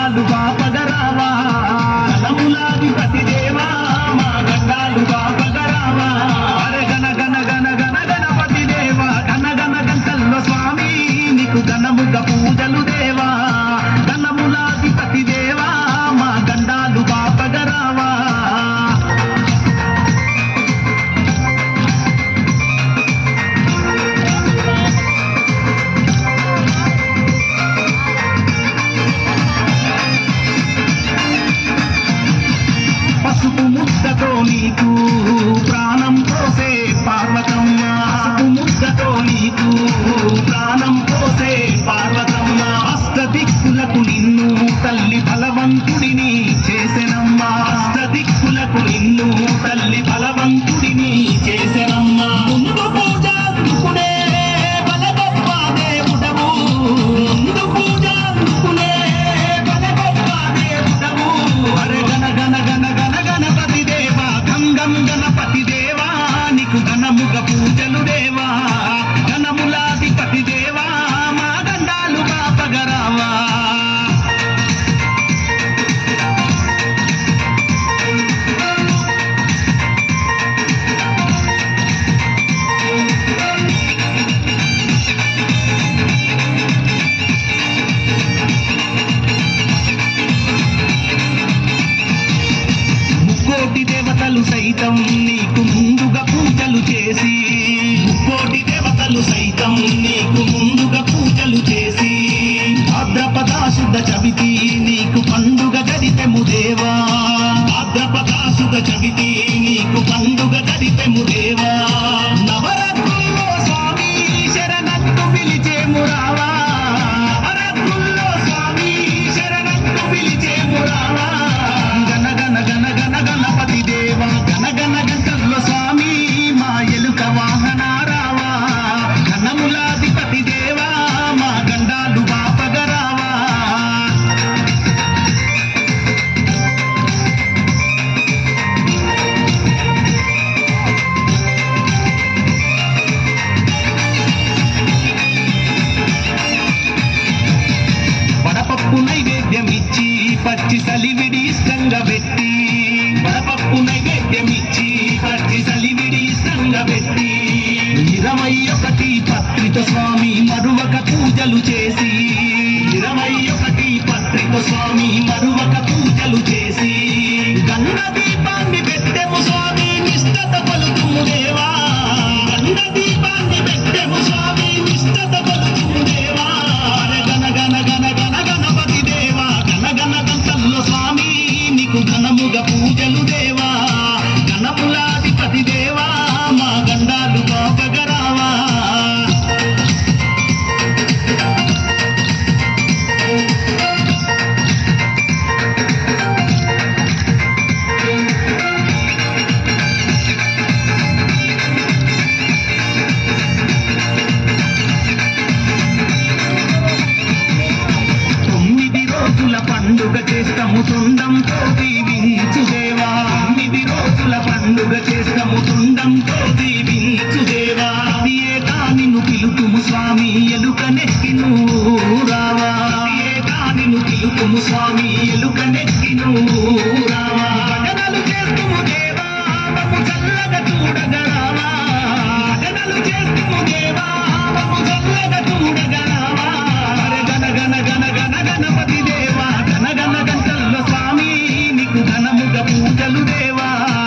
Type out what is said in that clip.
గండాలు బాపగరావా గణములాధిపతి దేవా మా గండాలు బాపగరావా అరే గణ గణ గణ గణ గణపతి దేవా గణ గణ గంటల్లో స్వామి నీకు గణముగ పూజలు దేవా గణములాధిపతి దేవా మా గండాలు బాపగరావా పసుపు ముద్దతో నీకు ప్రాణం పోసే పార్వతమ్మ పసుపు ముద్దతో నీకు ప్రాణం పోసే పార్వతమ్మ అష్టదిక్కులకు నిన్ను తల్లి బలవంతుడిని చేసెనమ్మా అష్టదిక్కులకు నిన్ను తల్లి బలవంతుడిని చేసెనమ్మా ముందు పూజ అందుకునే బలగొప్ప దేవుడవు ముందు పూజ అందుకునే బలగొప్ప దేవుడవు అరే గణ గణ గణ గణ గణపతి దేవా గం గం గణపతి దేవా నీకు గణముగ పూజలు దేవా గణములాధిపతి దేవా మా గండాలు బాపగరావా ముక్కోటి దేవతలు సైతం నీకు ముందుగా పూజలు చేసి ముక్కోటి దేవతలు సైతం నీకు ముందుగా పూజలు చేసి భాద్రపద శుద్ధ చవితి నీకు పండుగ జరిపెము దేవా భాద్రపద చవితి నీకు పండుగ జరిపెము దేవా నవరాత్రుల్లో స్వామి శరణంటూ పిలిచేము రావా నవరాత్రుల్లో స్వామి శరణంటూ పిలిచేము రావా గణ గణ గణ గణ గణపతి దేవా గణ గణ గంటల్లో స్వామి మా ఎలుక వాహన రావా గణములాధిపతి దేవా మా గండాలు బాపగరావా వడపప్పు నైవేద్యమిచ్చి పచ్చి సలివిడి ఇష్టంగా పెట్టి వడపప్పు నైవేద్యమిచ్చి పచ్చి సలివిడి ఇష్టంగా పెట్టి 21 పత్రితో స్వామి మరువక పూజలు చేసి 21 పత్రితో స్వామి మరువక పూజలు చేసి గంగ దీపాన్ని పెట్టెము స్వామి నిష్ఠత కొలుతుము దేవా గంగ దీపాన్ని పెట్టెము స్వామి నిష్ఠత కొలుతుము దేవా అరే గణ గణ గణ గణ గణపతి దేవా గణ గణ గంటల్లో స్వామి నీకు ఘనముగ పూజలు దేవా గణములాధిపతి దేవా మా గండాలు బాపగరావా పండుగ చేస్తాము తొండంతో దీవించి